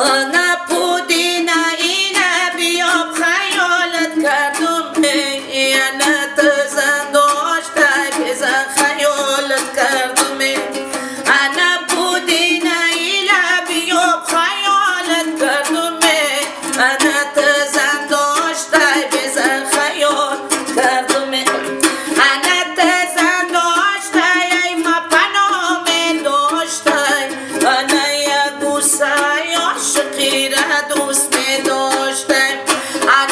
نبودی نه اینه بیام خیالت کردم نه تزن داشته بزن خیالت کردم نبودی نه اینه بیام خیالت کردم نه تزن داشته بزن خیال کردم نه تزن داشته ای ما پنام داشته نه یک بوسه عاشقی را دوست می داشته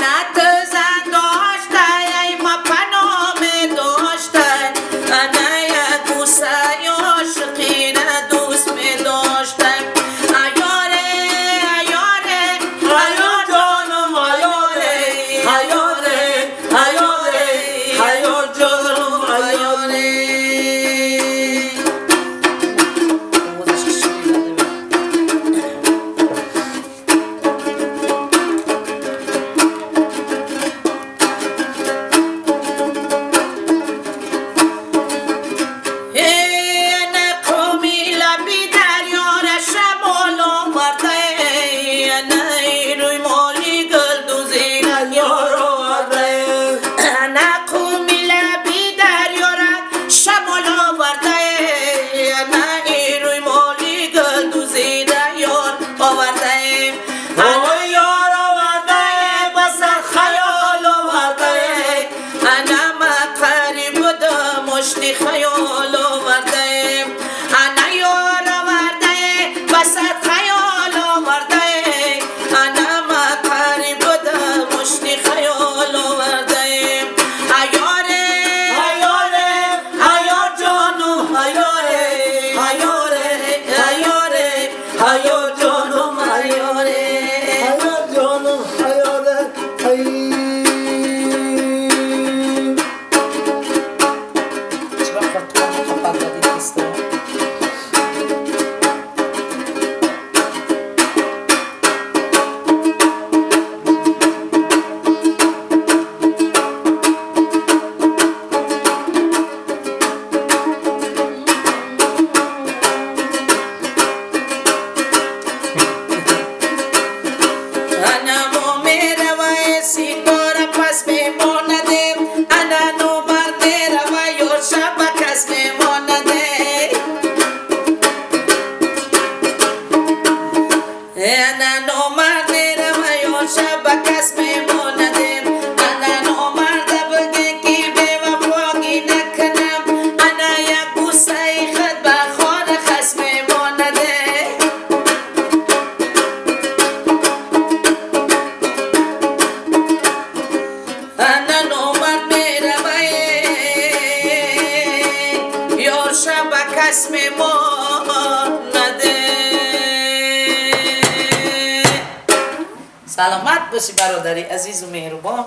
نه تزن داشته ای ما پنام داشته نه یک بوسه عاشقی را دوست می داشته ایاره ایاره ایار جانم ایاره ایاره ایاره ایار جانم ایاره مشتی خیال آورده انا یار آورده وسط خیال آورده انا ما قریب بوده مشتی خیال آورده ایاره ایاره ایار جانم ایاره ایاره ایاره ایار جانم ایاره ایار جانم ایاره انا نو مرد رویان شب کس میماندم انا نو مرد بگه که به وفاقی نکنم انا یک بوسه خود به خانه خس میمانده انا نو مرد میروی یار شب کس میمانده. سلامت باشی برادری عزیز و مهربان.